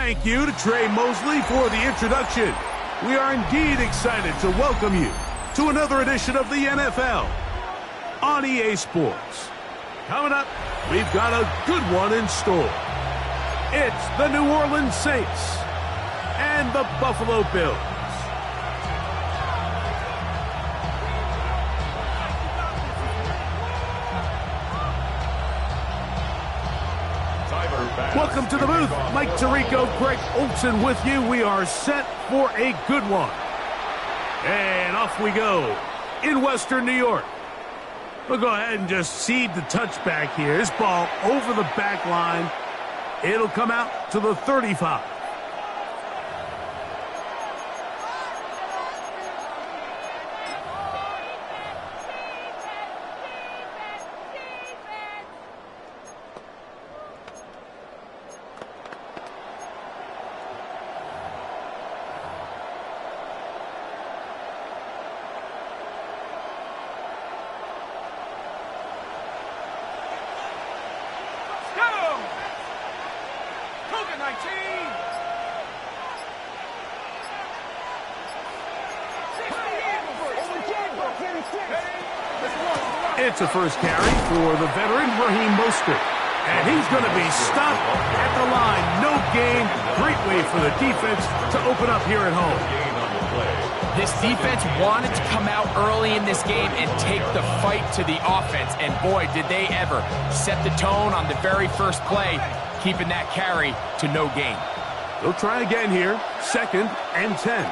Thank you to Trey Mosley for the introduction. We are indeed excited to welcome you to another edition of the NFL on EA Sports. Coming up, we've got a good one in store. It's the New Orleans Saints and the Buffalo Bills. Welcome to the booth. Mike Tirico, Greg Olsen with you. We are set for a good one. And off we go in Western New York. We'll go ahead and just seed the touchback here. This ball over the back line. It'll come out to the 35. It's a first carry for the veteran, Raheem Mostert. And he's going to be stopped at the line. No gain. Great way for the defense to open up here at home. This defense wanted to come out early in this game and take the fight to the offense. And boy, did they ever set the tone on the very first play, keeping that carry to no gain. They'll try again here. 2nd and 10.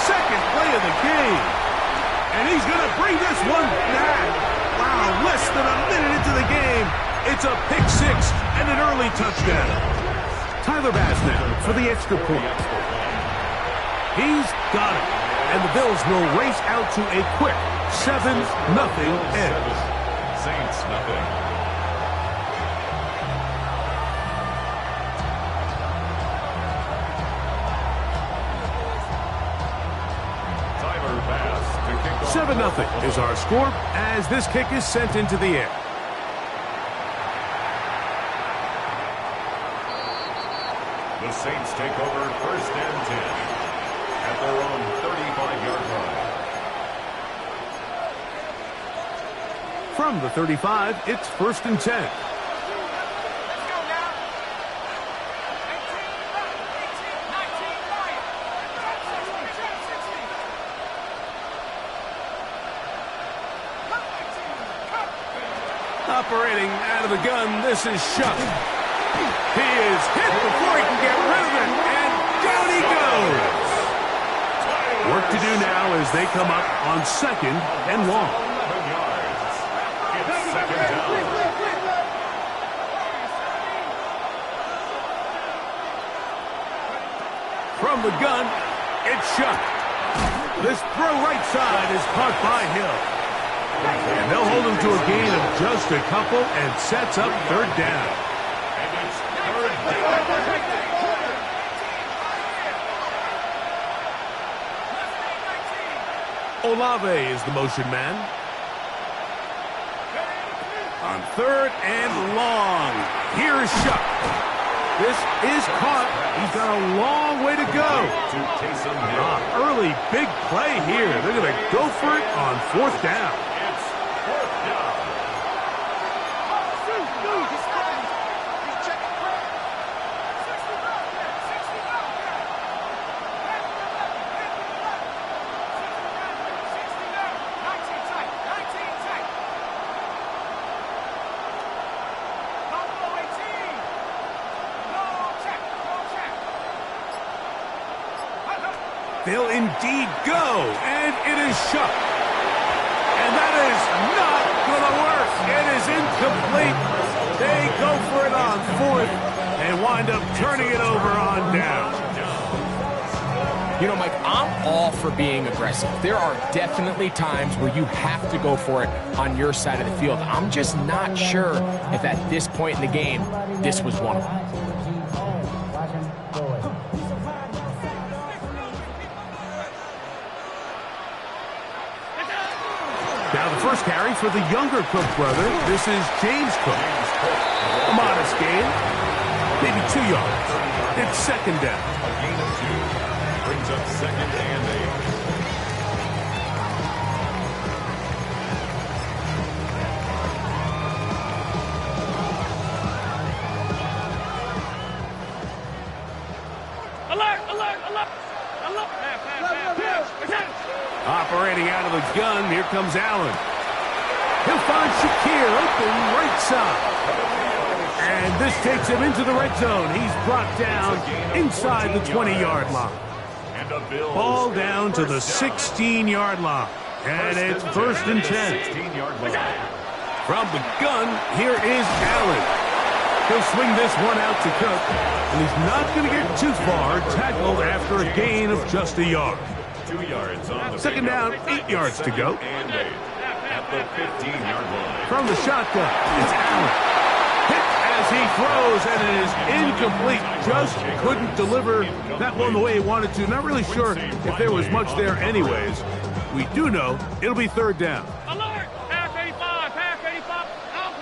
Second play of the game. And he's going to bring this one back. Wow, less than a minute into the game. It's a pick six and an early touchdown. Tyler Bass now for the extra point. He's got it. And the Bills will race out to a quick 7-0 edge. Saints nothing. Bass, 7-0 is our score as this kick is sent into the air. The Saints take over 1st and 10 at their own 35-yard line. From the 35, it's 1st and 10. Operating out of the gun, this is Shuck. He is hit before he can get rid of it, and down he goes. Work to do now as they come up on 2nd and long. 11 yards. It's 2nd down. From the gun, it's Shuck. This throw right side is caught by Hill. And they'll hold him to a gain of just a couple and sets up 3rd down. And it's 3rd down. Olave is the motion man. On 3rd and long. Here's Shuck. This is caught. He's got a long way to go. Early big play here. They're going to go for it on 4th down. They'll indeed go, and it is Shuck. And that is not going to work. It is incomplete. They go for it on 4th and wind up turning it over on down. You know, Mike, I'm all for being aggressive. There are definitely times where you have to go for it on your side of the field. I'm just not sure if at this point in the game, this was one of them. first carry for the younger Cook brother. This is James Cook. A modest gain, maybe 2 yards. It's second down. A gain of 2. Brings up second and 8. Operating out of the gun, here comes Allen. He'll find Shakir open right side. And this takes him into the red zone. He's brought down inside the 20-yard line. Ball down to the 16-yard line. And it's first and 10. From the gun, here is Allen. He'll swing this one out to Cook. And he's not going to get too far, tackled after a gain of just a yard. 2 yards on the second down, 8 yards to go. And 8 at the 15-yard line. From the shotgun, it's Allen. Hit as he throws, and it is incomplete. Just couldn't deliver that one the way he wanted to. Not really sure if there was much there anyways. We do know it'll be third down. Alert! Pass 85, pass 85. Out.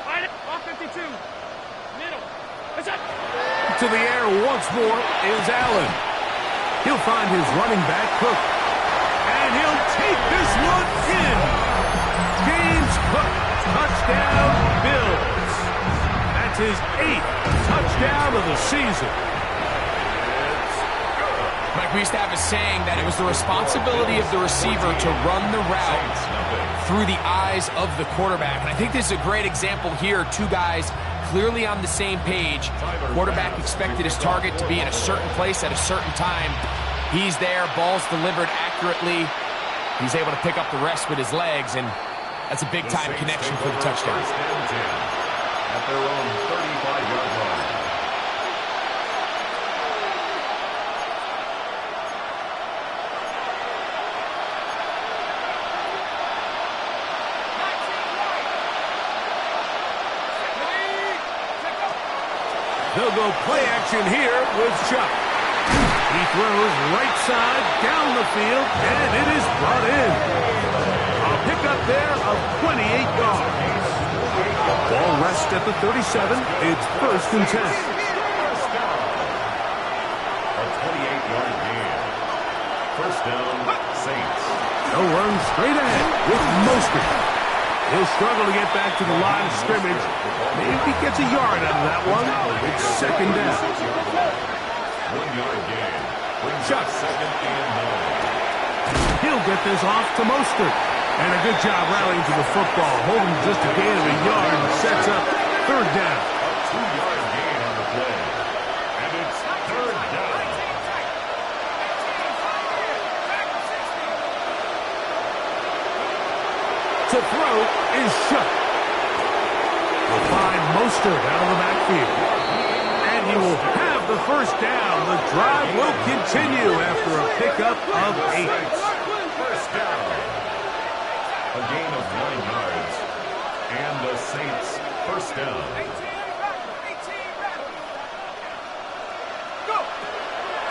Find it, off 52. Middle. It's up. To the air once more is Allen. He'll find his running back, Cook. And he'll take this one in. James Cook, touchdown, Bills. That's his 8th touchdown of the season. Mike, we used to have a saying that it was the responsibility of the receiver to run the route through the eyes of the quarterback. And I think this is a great example here. 2 guys clearly on the same page. Quarterback expected his target to be in a certain place at a certain time. He's there, ball's delivered accurately. He's able to pick up the rest with his legs, and that's a big-time connection for the touchdown. First and 10 at their own 35-yard line. They'll go play action here with Chuck. He throws right side down the field, and it is brought in. A pickup there of 28 yards. Ball rests at the 37. It's first and 10. A 28-yard gain. First down, Saints. They'll run straight ahead with Mostert. He'll struggle to get back to the line of scrimmage. Maybe he gets a yard out of that one. It's second down. 1-yard gain. Chuck. Second and 9. He'll get this off to Mostert. And a good job rallying to the football. Holding just a gain of a yard and sets up third down. A 2-yard gain on the play. And it's third down. To throw is Shuck. Will find Mostert out of the backfield. And he will have the first down. The drive will continue after a pickup of 8. First down. A gain of 9 yards. And the Saints first down.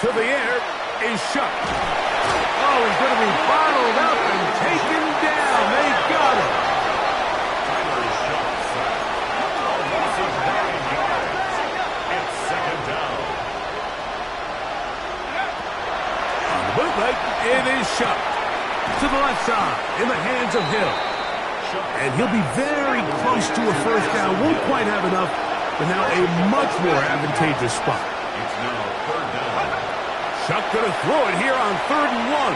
To the air is Shuck. Oh, he's going to be bottled up and taken down. They got him. Tyler Shuck sacked. A loss of 9 yards. It's second down. On the bootleg, it is Shuck. To the left side, in the hands of Hill. And he'll be very close to a first down. Won't quite have enough, but now a much more advantageous spot. It's now third down. Shuck going to throw it here on 3rd and 1.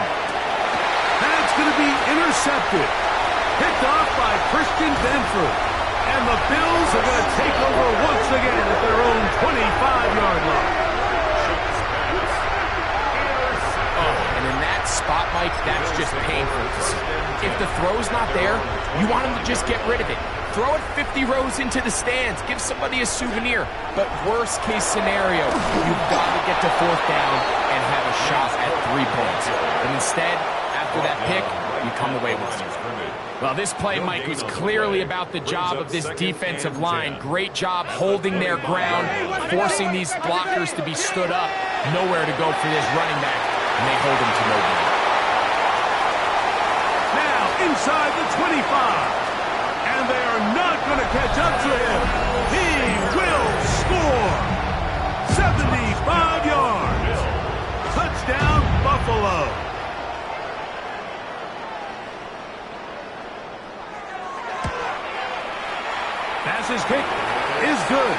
That's going to be intercepted. Picked off by Christian Benford. And the Bills are going to take over once again at their own 25-yard line. And in that spot, Mike, that's just painful to see. If the throw's not there, you want him to just get rid of it. Throw it 50 rows into the stands. Give somebody a souvenir. But worst case scenario, you've got to get to 4th down and have a shot at 3 points. But instead, after that pick, you come away with something. Well, this play, Mike, was clearly about the job of this defensive line. Great job holding their ground, forcing these blockers to be stood up. Nowhere to go for this running back, and they hold him to no gain. Now inside the 25. And they are not going to catch up to him. He will score. 75 yards. Touchdown, Buffalo. Passes kick is good.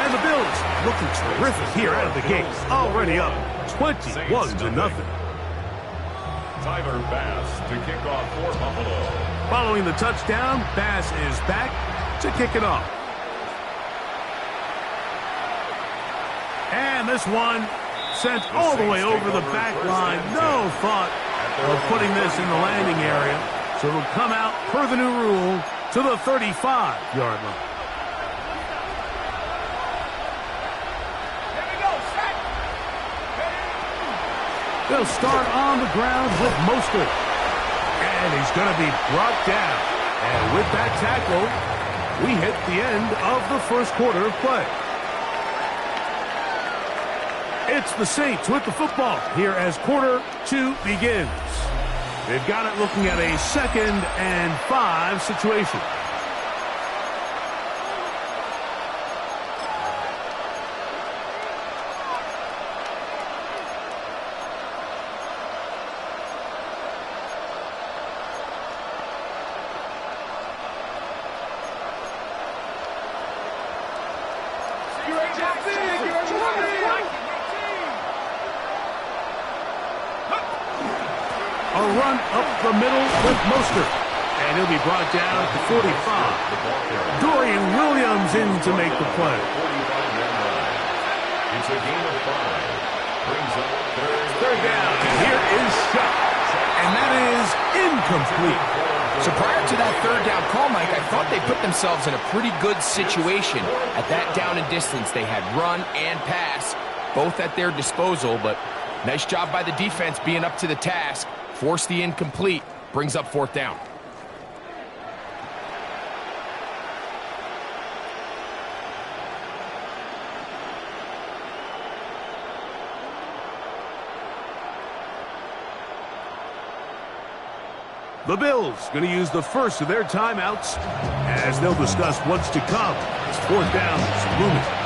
And the Bills looking terrific here out of the gate. Already up 21-0. Tyler Bass to kick off for Buffalo. Following the touchdown, Bass is back to kick it off. And this one sent all the way over the back line. No thought of putting this in the landing area. So it'll come out per the new rule to the 35-yard line. They'll start on the ground with Mostert. And he's going to be brought down. And with that tackle, we hit the end of the first quarter of play. It's the Saints with the football here as quarter 2 begins. They've got it looking at a 2nd and 5 situation. A run up the middle with Mostert. And he'll be brought down at the 45. Dorian Williams in to make the play. It's a gain of 5. Brings up third down. And here is shot. And that is incomplete. So prior to that third down call, Mike, I thought they put themselves in a pretty good situation at that down and distance. They had run and pass, both at their disposal, but nice job by the defense being up to the task. Force the incomplete, brings up 4th down. The Bills going to use the first of their timeouts as they'll discuss what's to come. It's 4th down. It's looming.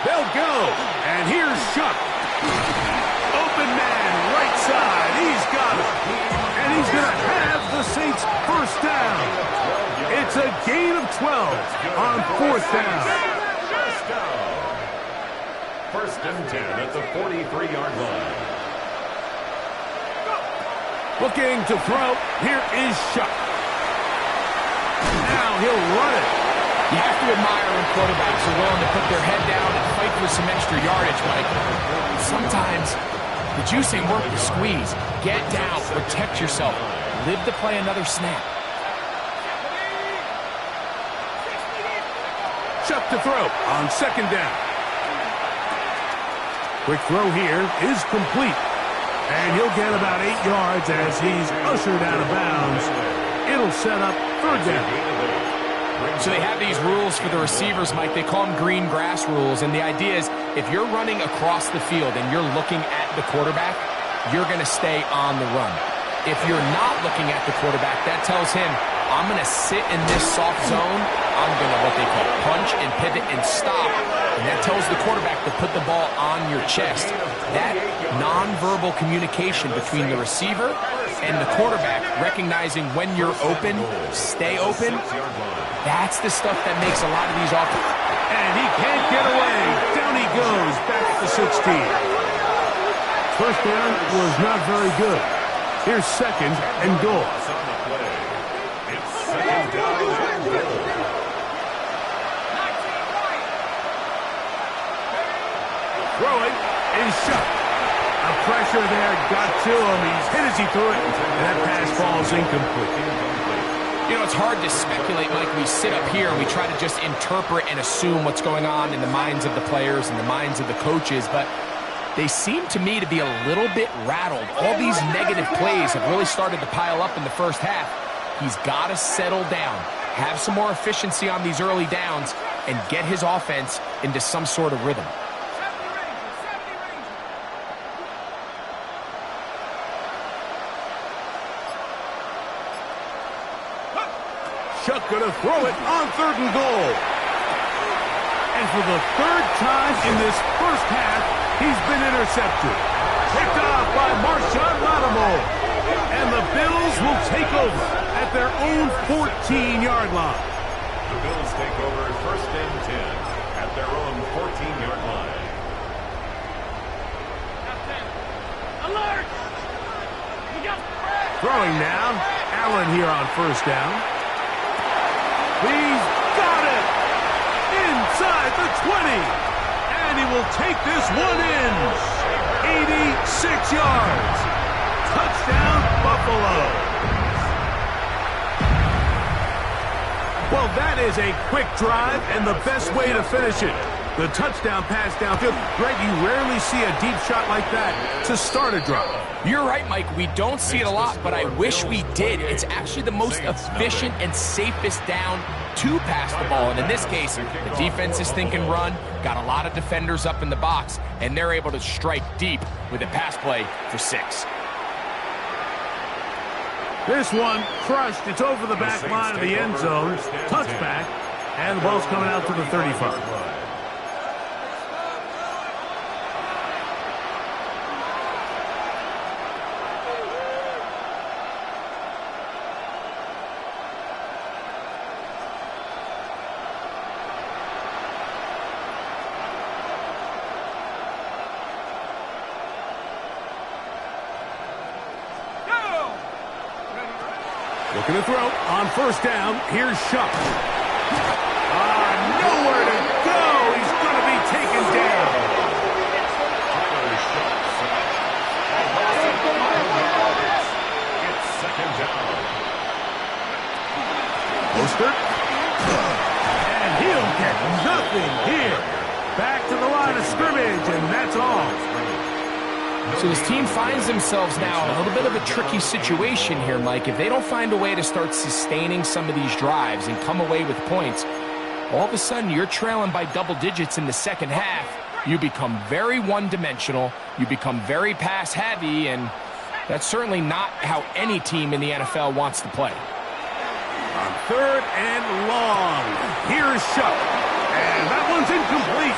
They'll go, and here's Shuck. Open man, right side, he's got it. And he's going to have the Saints' first down. It's a gain of 12 on 4th down. First and 10 at the 43-yard line. Looking to throw, here is Shuck. Now he'll run it. You have to admire when quarterbacks are willing to put their head down and fight for some extra yardage, Mike. Sometimes the juice ain't worth the squeeze. Get down, protect yourself, live to play another snap. Chuck to throw on 2nd down. Quick throw here is complete. And he'll get about 8 yards as he's ushered out of bounds. It'll set up 3rd down. So they have these rules for the receivers, Mike. They call them green grass rules. And the idea is if you're running across the field and you're looking at the quarterback, you're going to stay on the run. If you're not looking at the quarterback, that tells him, I'm going to sit in this soft zone. I'm going to what they call punch and pivot and stop. And that tells the quarterback to put the ball on your chest. That nonverbal communication between the receiver and the quarterback, recognizing when you're open, stay open, that's the stuff that makes a lot of these offenses. And he can't get away. Down he goes, back to 16. First down was not very good. Here's 2nd and goal. It's 2nd down and goal. Throwing is Shuck. A pressure there got to him. He's hit as he threw it, and that pass falls incomplete. You know, it's hard to speculate, Mike. We sit up here and we try to just interpret and assume what's going on in the minds of the players and the minds of the coaches, but They seem to me to be a little bit rattled. All these negative plays have really started to pile up in the first half. He's got to settle down, have some more efficiency on these early downs, and get his offense into some sort of rhythm. Chuck gonna throw it on 3rd and goal. And for the 3rd time in this first half, he's been intercepted. Picked off by Marshawn Lattimore. And the Bills will take over at their own 14-yard line. The Bills take over 1st and 10 at their own 14-yard line. Alert! Throwing now. Allen here on 1st down. He's got it! Inside the 20! And he will take this one in. 86 yards. Touchdown, Buffalo. Well, that is a quick drive and the best way to finish it. The touchdown pass downfield. Greg, you rarely see a deep shot like that to start a drive. You're right, Mike. We don't see it a lot, but I wish we did. It's actually the most efficient and safest down to pass the ball. And in this case, the defense is thinking run, got a lot of defenders up in the box, and they're able to strike deep with a pass play for 6. This one crushed. It's over the back line of the end zone. Touchback. And the ball's coming out to the 35. Looking to throw on 1st down. Here's Shuck. Nowhere to go. He's going to be taken down. It's 2nd down. Mostert. And he'll get nothing here. Back to the line of scrimmage, and that's all. So this team finds themselves now in a little bit of a tricky situation here, Mike. If they don't find a way to start sustaining some of these drives and come away with points, all of a sudden you're trailing by double digits in the second half. You become very one-dimensional. You become very pass-heavy, and that's certainly not how any team in the NFL wants to play. On 3rd and long, here's Shuck. And that one's incomplete.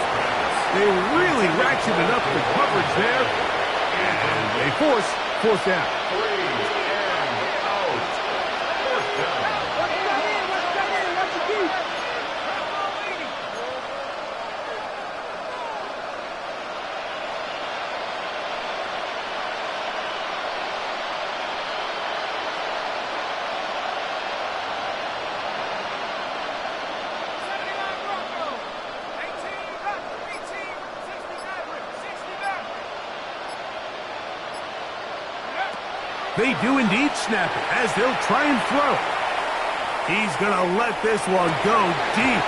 They really ratcheted up the coverage there. And they force 4th down. 3 and out. 4th down. They do indeed snap it as they'll try and throw. He's going to let this one go deep.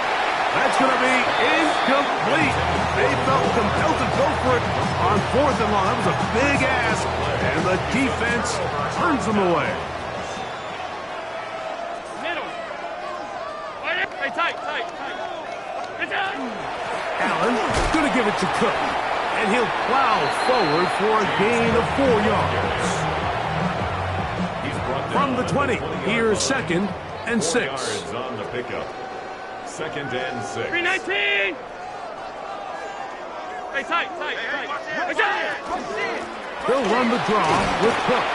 That's going to be incomplete. They felt compelled to go for it on 4th and long. That was a big ask, and the defense turns them away. Middle. Hey, tight. Allen going to give it to Cook, and he'll plow forward for a gain of 4 yards. From the 20, here's 2nd and 6. Yards on the pickup. 2nd and 6. 319. Hey, tight. He'll run the draw with Cook.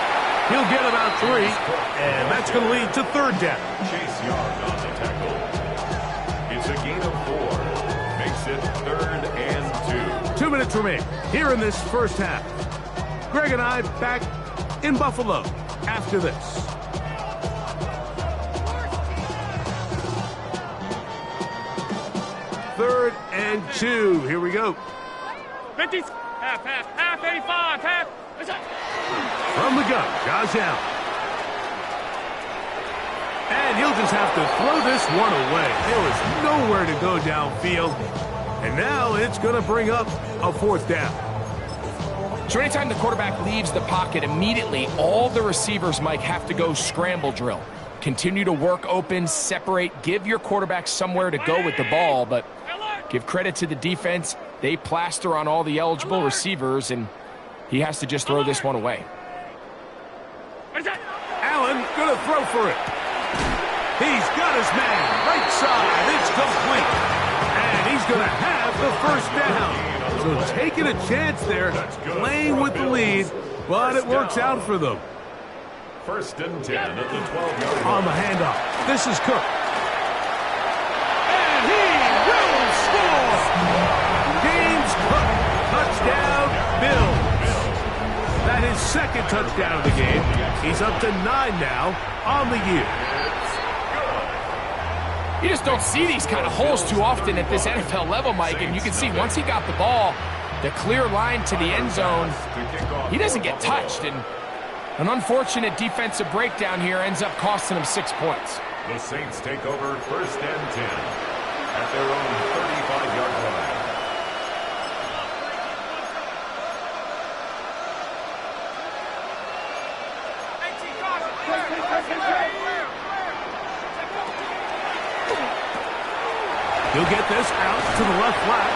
He'll get about 3, and that's going to lead to 3rd down. Chase Young on the tackle. It's a gain of 4. Makes it 3rd and 2. 2 minutes remain here in this first half. Greg and I back in Buffalo after this. Third and 2. Here we go. 50. Half, 85, half. From the gun, Josh Allen. And he'll just have to throw this one away. There was nowhere to go downfield. And now it's going to bring up a 4th down. So anytime the quarterback leaves the pocket, immediately all the receivers, Mike, have to go scramble drill. Continue to work open, separate, give your quarterback somewhere to go with the ball, but give credit to the defense. They plaster on all the eligible receivers, and he has to just throw this one away. Allen going to throw for it. He's got his man. Right side. It's complete. And he's going to have the first down. So taking a chance there, playing with the lead, but it works out for them. First and 10 at the 12-yard line. On the handoff. This is Cook. And he will score. James Cook. Touchdown, Bills. That is second touchdown of the game. He's up to 9 now on the year. You just don't see these kind of holes too often at this NFL level, Mike, and you can see once he got the ball, the clear line to the end zone, he doesn't get touched, and an unfortunate defensive breakdown here ends up costing him 6 points. The Saints take over first and 10 at their own 35-yard line. He'll get this out to the left flat,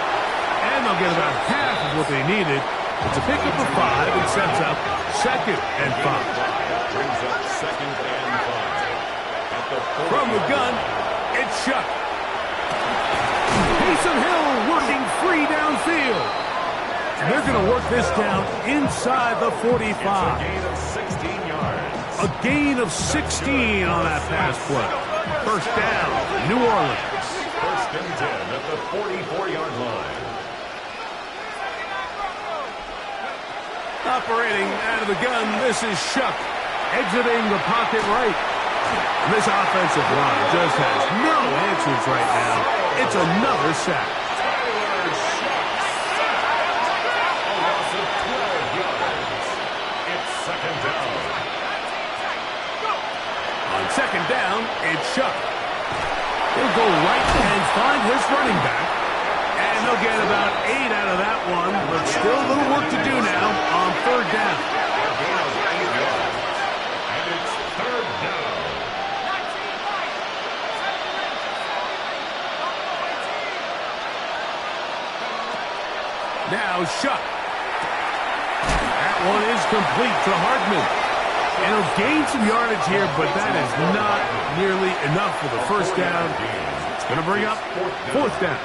and they'll get about half of what they needed. It's a pickup of 5 and sets up second and 5. Brings up second and 5. At the From the gun, it's Shuck. Taysom Hill working free downfield. And they're going to work this down inside the 45. It's a gain of 16 yards. A gain of 16 on that pass play. First down, New Orleans. First and 10 at the 44-yard line. Operating out of the gun, this is Shuck. Exiting the pocket right. And this offensive line just has no answers right now. It's another sack. A loss of 12 yards. It's second down. On second down, it's Shuck. He'll go right and find his running back. And they'll get about 8 out of that one, but still a little work to do now on third down. And it's third down. Now Shuck. That one is complete to Hardman. And he'll gain some yardage here, but that is not nearly enough for the first down. It's going to bring up fourth down.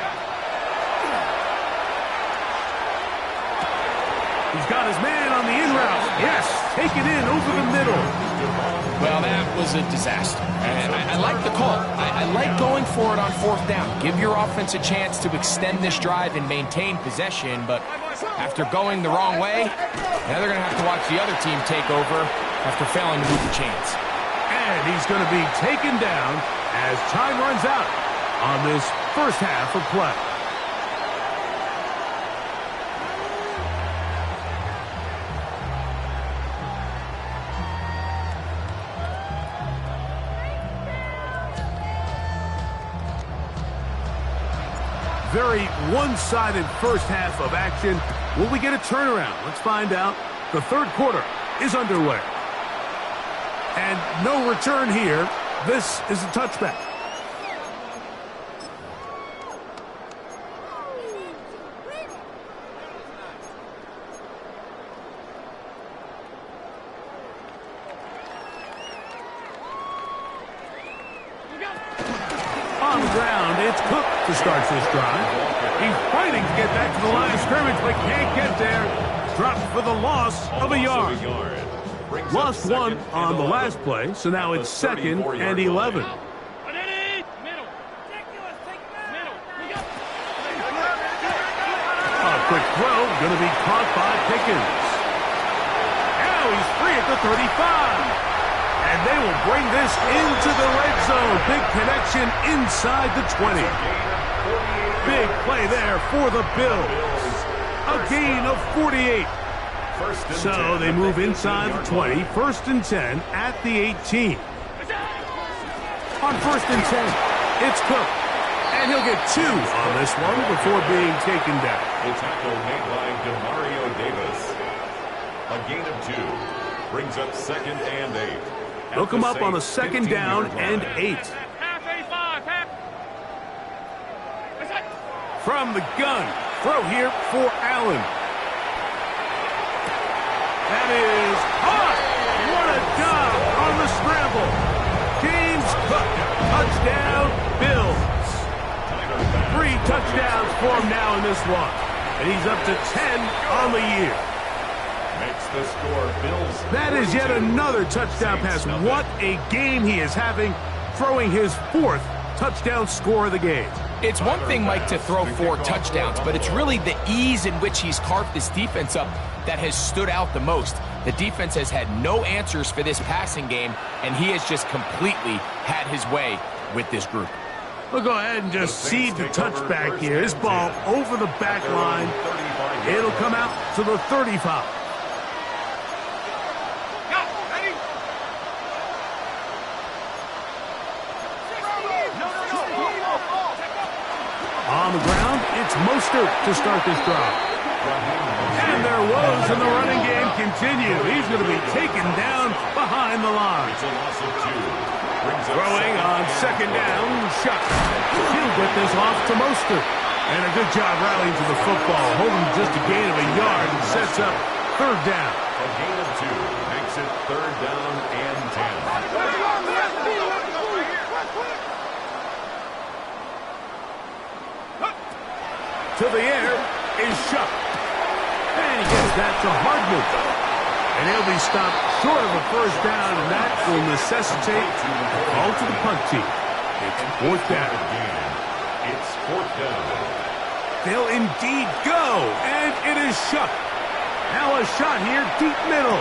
He's got his man on the in route. Yes, take it in over the middle. Well, that was a disaster. And I like the call. I like going for it on fourth down. Give your offense a chance to extend this drive and maintain possession, but after going the wrong way, now they're going to have to watch the other team take over after failing to move the chains. And he's going to be taken down as time runs out on this first half of play. Very one-sided first half of action. Will we get a turnaround? Let's find out. The third quarter is underway. And no return here. This is a touchback. On the ground, it's Cook to start this drive. He's fighting to get back to the line of scrimmage, but can't get there. Dropped for the loss of a yard. Lost one on the last play, so now it's second and 11. A quick throw, going to be caught by Pickens. Now he's free at the 35. And they will bring this into the red zone. Big connection inside the 20. Big play there for the Bills. A gain of 48. So they move inside the 20. First and 10 at the 18. On first and 10, it's Cook. And he'll get 2 on this one before being taken down. The tackle made by Demario Davis. A gain of 2 brings up 2nd and 8. They'll come up on a 2nd down and 8. Half 85, half. From the gun, throw here for Allen. That is caught. What a job on the scramble. James Cook, touchdown, Bills. 3 touchdowns for him now in this one. And he's up to 10 on the year. Makes the score Bills. That is yet another touchdown pass. What a game he is having, throwing his 4th touchdown score of the game. It's one thing, Mike, to throw 4 touchdowns, but it's really the ease in which he's carved this defense up that has stood out the most. The defense has had no answers for this passing game, and he has just completely had his way with this group. We'll go ahead and just seed the touchback here. His ball over the back line. It'll come out to the 35. On the ground, it's Mostert to start this drive. And their woes in the running game continue. He's going to be taken down behind the line. Throwing on 2nd down, shot. He'll get this off to Mostert. And a good job rallying to the football, holding just a gain of a yard and sets up 3rd down. A gain of 2 makes it 3rd down and 10. To the air is Shuck. And he gets that to Hardman. And he'll be stopped short of a 1st down, and that will necessitate a call to the punt team. It's 4th down. It's 4th down. They'll indeed go, and it is Shuck. Now a shot here, deep middle.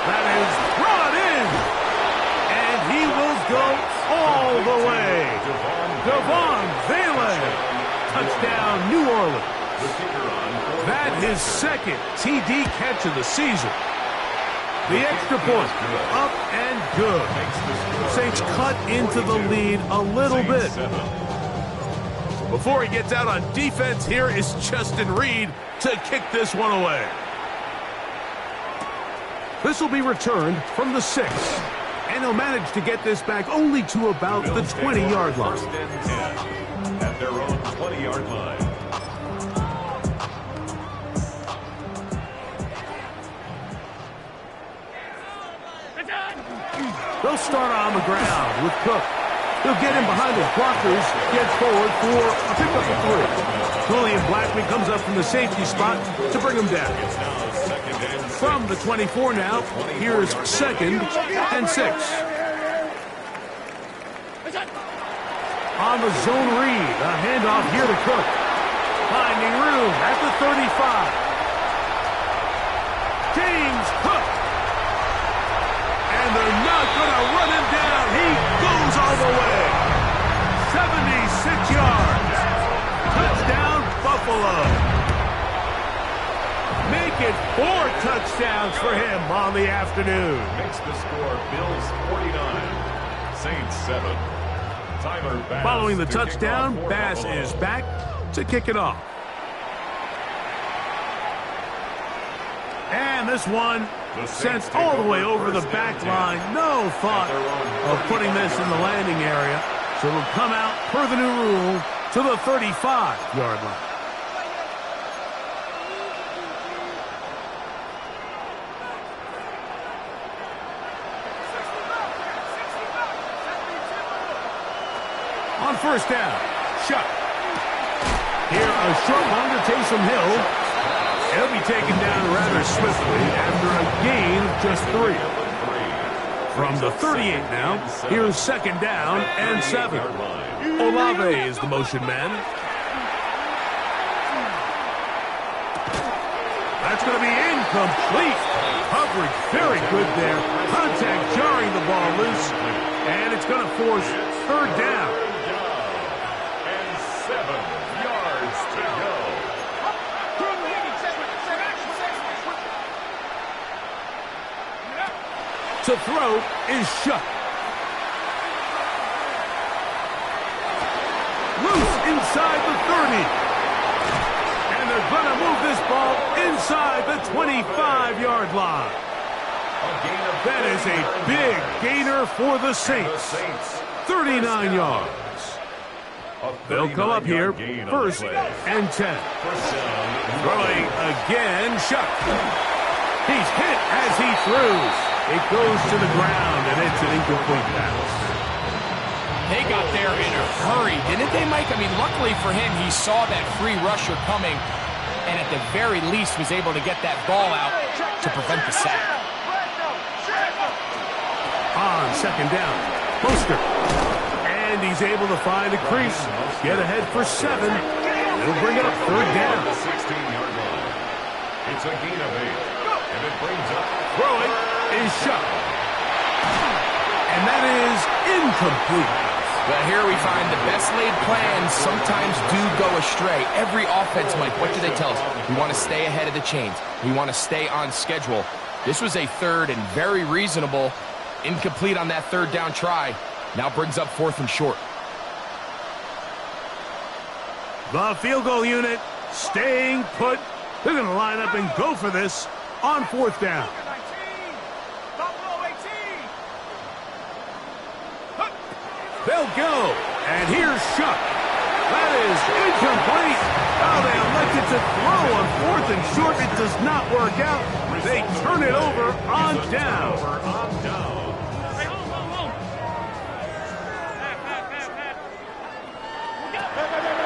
That is brought in. And he will go all the way. Devon Valen. Touchdown, New Orleans. That is 2nd TD catch of the season. The extra point, up and good. Saints cut into the lead a little bit. Before he gets out on defense, here is Justin Reed to kick this one away. This will be returned from the 6. And he'll manage to get this back only to about the 20-yard line. At their own 20-yard line. They'll start on the ground with Cook. He'll get in behind his blockers, gets forward for a pickup of 3. Julian Blackman comes up from the safety spot to bring him down. From the 24 now, here's 2nd and 6. On the zone read, a handoff here to Cook. Finding room at the 35. James Cook. And they're not going to run him down. He goes all the way. 76 yards. Touchdown, Buffalo. Make it 4 touchdowns for him on the afternoon. Makes the score Bills 49, Saints 7. Following the touchdown, Bass is back to kick it off. And this one sent all the way over the back line. No thought of putting this in the landing area. So it'll come out, per the new rule, to the 35-yard line. On 1st down, Shuck. Here, a short one to Taysom Hill. He'll be taken down rather swiftly after a gain of just 3. From the 38 now, here's 2nd down and 7. Olave is the motion man. That's going to be incomplete. Coverage very good there. Contact jarring the ball loose. And it's going to force 3rd down. 7 yards to go. To throw is Shuck. Loose inside the 30. And they're they're going to move this ball inside the 25-yard line. That is a big gainer for the Saints. 39 yards. They'll come up here, first and 10. Throwing again, Shuck. He's hit as he throws. It goes to the ground, and it's an incomplete pass. They got there in a hurry, didn't they, Mike? I mean, luckily for him, he saw that free rusher coming, and at the very least was able to get that ball out to prevent the sack. On second down, Poster. And he's able to find a crease, get ahead for 7. It'll bring it up third down. The 16-yard line. It's a gain of 8, and it brings up. Throwing is Shuck. And that is incomplete. Well, here we find the best laid plans sometimes do go astray. Every offense, Mike, what do they tell us? We want to stay ahead of the chains. We want to stay on schedule. This was a third and very reasonable. Incomplete on that third down try. Now brings up 4th and short. The field goal unit staying put. They're going to line up and go for this on 4th down. They'll go. And here's Shuck. That is incomplete. Oh, they elected to throw on 4th and short. It does not work out. They turn it over on down.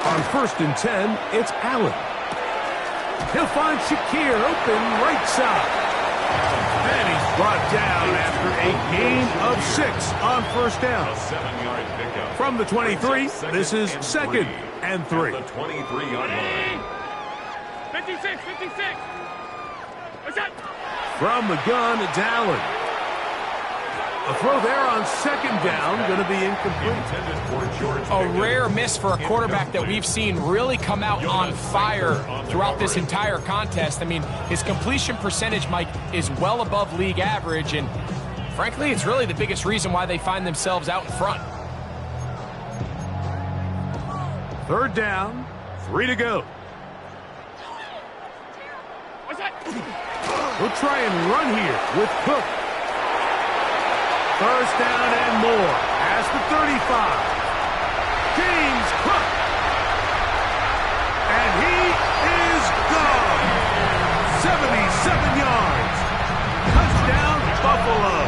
On 1st and 10, it's Allen. He'll find Shakir open right side. And he's brought down after a gain of 6 on 1st down. A 7-yard pickup. From the 23, this is 2nd and 3. At the 23-yard line. 56, 56. What's that? From the gun, it's Allen. A throw there on 2nd down, going to be incomplete. A rare miss for a quarterback that we've seen really come out on fire throughout this entire contest. I mean, his completion percentage, Mike, is well above league average, and frankly, it's really the biggest reason why they find themselves out in front. 3rd down, 3 to go. What's that? We'll try and run here with Cook. 1st down and more. Past the 35. James Cook. And he is gone. 77 yards. Touchdown, Buffalo.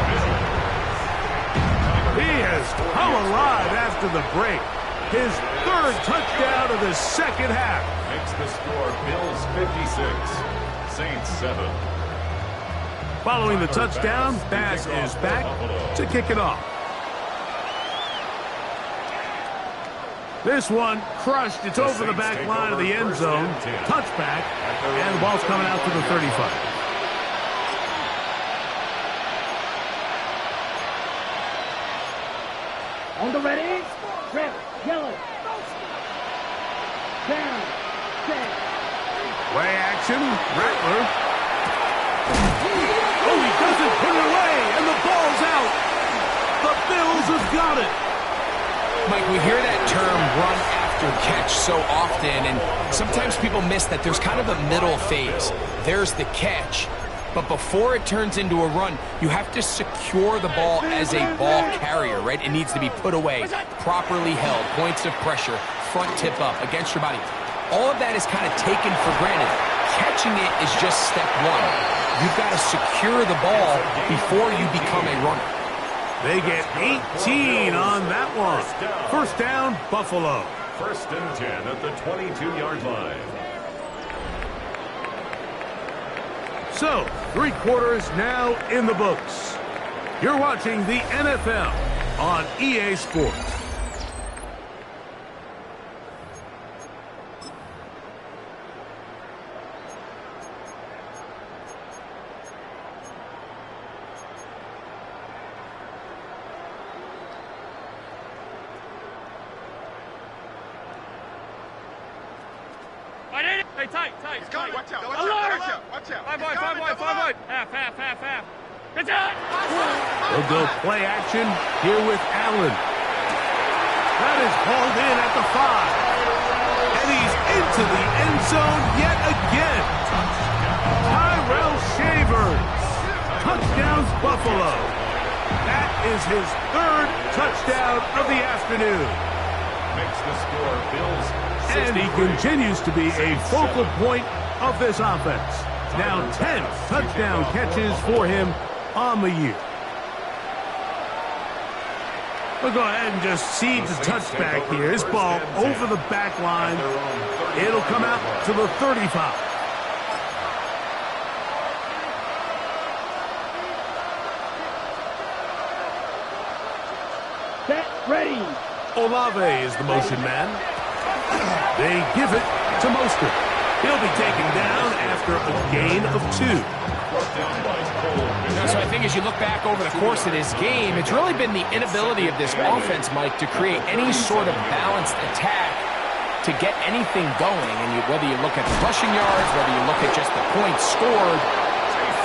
He has come alive after the break. His 3rd touchdown of the 2nd half. Makes the score Bills 56, Saints 7. Following the touchdown, Bass is back to kick it off. This one crushed. It's over the back line of the end zone. Touchback, and the ball's coming out to the 35. On the ready, red, yellow, down, set. Play action, Rattler. Oh, he doesn't put it away, and the ball's out. The Bills have got it. Mike, we hear that term run after catch so often, and sometimes people miss that there's kind of a middle phase. There's the catch, but before it turns into a run, you have to secure the ball as a ball carrier, right? It needs to be put away, properly held, points of pressure, front tip up, against your body. All of that is kind of taken for granted. Catching it is just step one. You've got to secure the ball before you become a runner. They get 18 on that one. 1st down, Buffalo. 1st and 10 at the 22-yard line. So, 3 quarters now in the books. You're watching the NFL on EA Sports. Hey, tight. He's coming. Watch out. Alert! Watch out. 5 wide. Half. Good job. They'll go play action here with Allen. That is hauled in at the 5. And he's into the end zone yet again. Tyrell Shavers. Touchdowns, Buffalo. That is his third touchdown of the afternoon. Makes the score Bills 63. And he continues to be a focal point of this offense. Now 10 touchdown catches for him on the year. We'll go ahead and just cede the touchback here. This ball over the back line. It'll come out to the 35. Set, ready. Olave is the motion man. They give it to Mostert. He'll be taken down after a gain of 2. So I think as you look back over the course of this game, it's really been the inability of this offense, Mike, to create any sort of balanced attack to get anything going. And whether you look at the rushing yards, whether you look at just the points scored,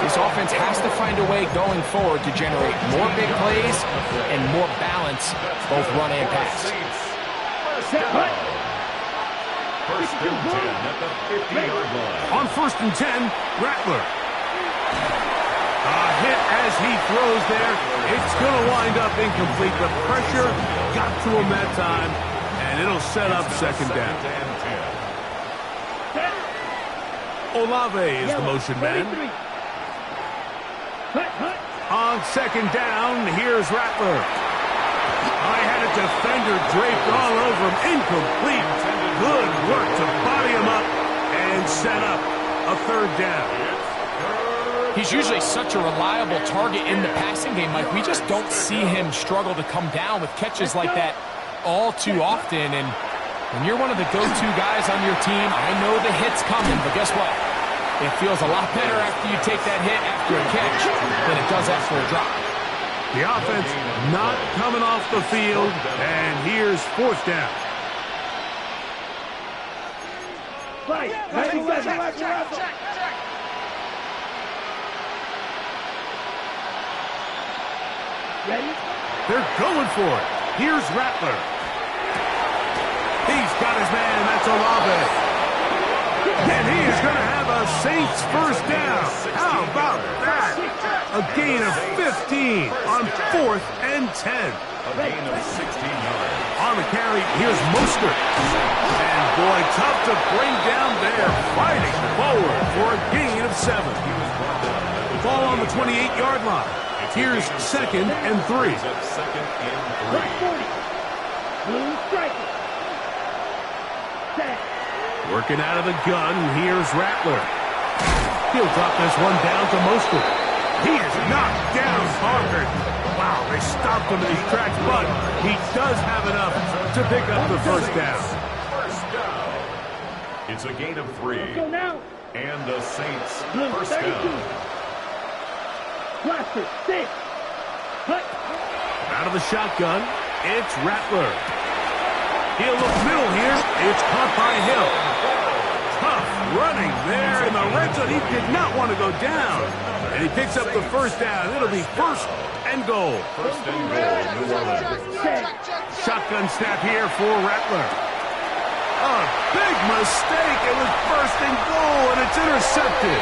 this offense has to find a way going forward to generate more big plays and more balance, both run and pass. First and 10 at the 50-yard line. On first and 10, Rattler. A hit as he throws there. It's going to wind up incomplete. The pressure got to him that time, and it'll set up second down. Olave is the motion man. On second down, here's Rattler. I had a defender draped all over him. Incomplete. Good work to body him up and set up a third down. He's usually such a reliable target in the passing game, Mike. We just don't see him struggle to come down with catches like that all too often. And when you're one of the go-to guys on your team, I know the hit's coming, but guess what? It feels a lot better after you take that hit after a catch than it does after a drop. The offense not coming off the field, and here's fourth down. Right. Check. Ready? They're going for it. Here's Rattler. He's got his man. That's Olave. And he is going to have a Saints first down. How about that? A gain of 15 on 4th and 10. A gain of 16 yards. On the carry, here's Mostert. And boy, tough to bring down there. Fighting forward for a gain of 7. Ball on the 28-yard line. Here's second and 3. Second and 3. Blue striker. Set. Working out of the gun, here's Rattler. He'll drop this one down to Mostert. He is knocked down hard. Wow, they stopped him in his tracks, but he does have enough to pick up the first down. First down. It's a gain of 3. Go now. And the Saints Blue first 32. down. Blaster 6. Cut. Out of the shotgun, it's Rattler. He'll look middle here. It's caught by Hill. Tough running there in the red zone. He did not want to go down. And he picks up the first down. It'll be first and goal. First and goal, New Orleans. Shotgun snap here for Rattler. A big mistake. It was first and goal, and it's intercepted.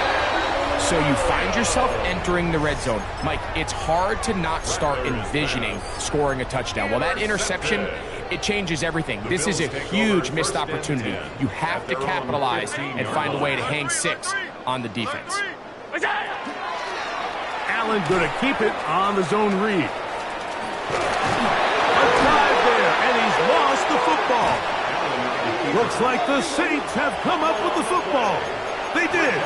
So you find yourself entering the red zone. Mike, it's hard to not start envisioning scoring a touchdown. Well, that interception, it changes everything. This is a huge missed opportunity. You have to capitalize and find a way to hang 6 on the defense. Allen going to keep it on the zone read. A drive there, and he's lost the football. Looks like the Saints have come up with the football. They did.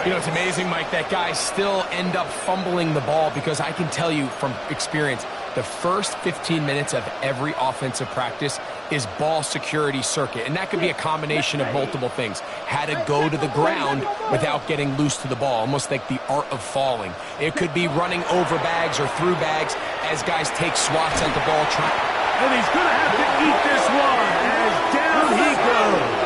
You know, it's amazing, Mike, that guys still end up fumbling the ball because I can tell you from experience, the first 15 minutes of every offensive practice is ball security circuit. And that could be a combination of multiple things. How to go to the ground without getting loose to the ball, almost like the art of falling. It could be running over bags or through bags as guys take swats at the ball. And he's going to have to eat this one as down he goes.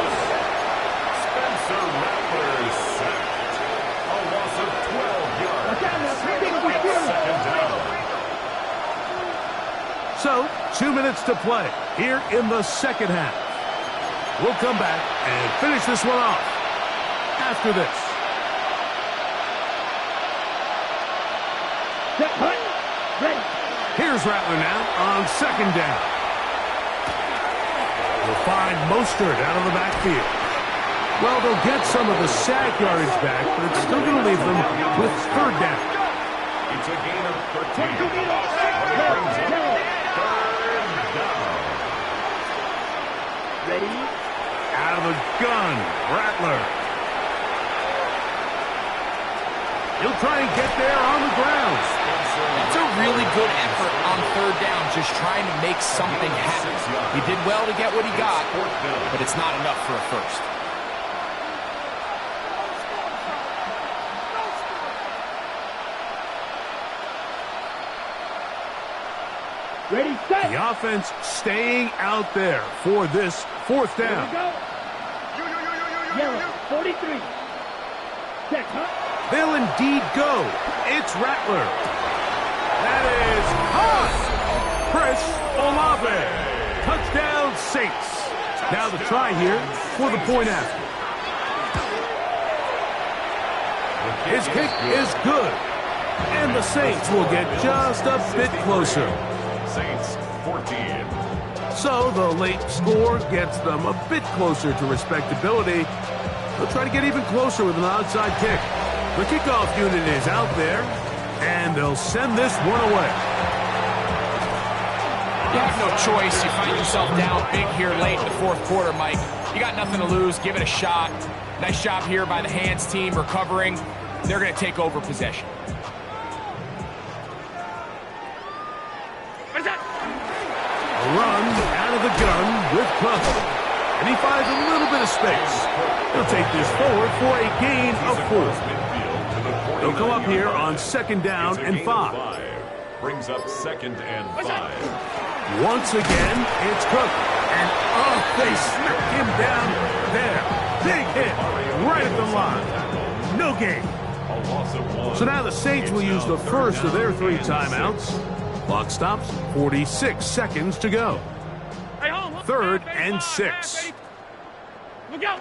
So, 2 minutes to play here in the second half. We'll come back and finish this one off after this. Set, punt, ready. Here's Rattler now on second down. We'll find Mostert out of the backfield. Well, they'll get some of the sack yardage back, but it's still going to leave them with third down. It's a gain of 13. But it brings up third down. Ready? Out of the gun, Rattler. He'll try and get there on the ground. That's a really good effort on third down, just trying to make something happen. He did well to get what he got, but it's not enough for a first. Ready, set. The offense staying out there for this fourth Here we down. go. Yellow, 43. Set, punt. They'll indeed go. It's Rattler. That is high. Chris Olave. Touchdown, Saints. Now the try here for the point after. His kick is good. And the Saints will get just a bit closer. Saints 14. So the late score gets them a bit closer to respectability. They'll try to get even closer with an onside kick. The kickoff unit is out there, and they'll send this one away. You have no choice. You find yourself down big here late in the fourth quarter, Mike. You got nothing to lose. Give it a shot. Nice job here by the hands team recovering. They're going to take over possession. A run out of the gun with Clough. And he finds a little bit of space. He'll take this forward for a gain of 4. They'll come up here on second down and 5. Brings up second and 5. Once again, it's Cook. And they smack him down there. Big hit right at the line. No gain. A loss of 1. So now the Saints will use the first of their 3 timeouts. Clock stops, 46 seconds to go. Third and 6. Look out!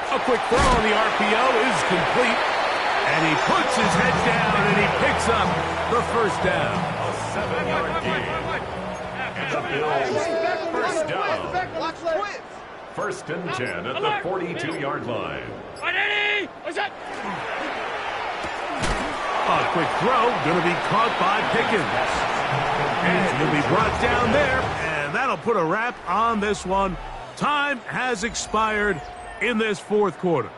A quick throw on the RPO is complete. And he puts his head down and he picks up the first down. A 7-yard gain. And the Bills first down. First and 10 at the 42-yard line. A quick throw, going to be caught by Pickens. And he'll be brought down there, and that'll put a wrap on this one. Time has expired in this fourth quarter.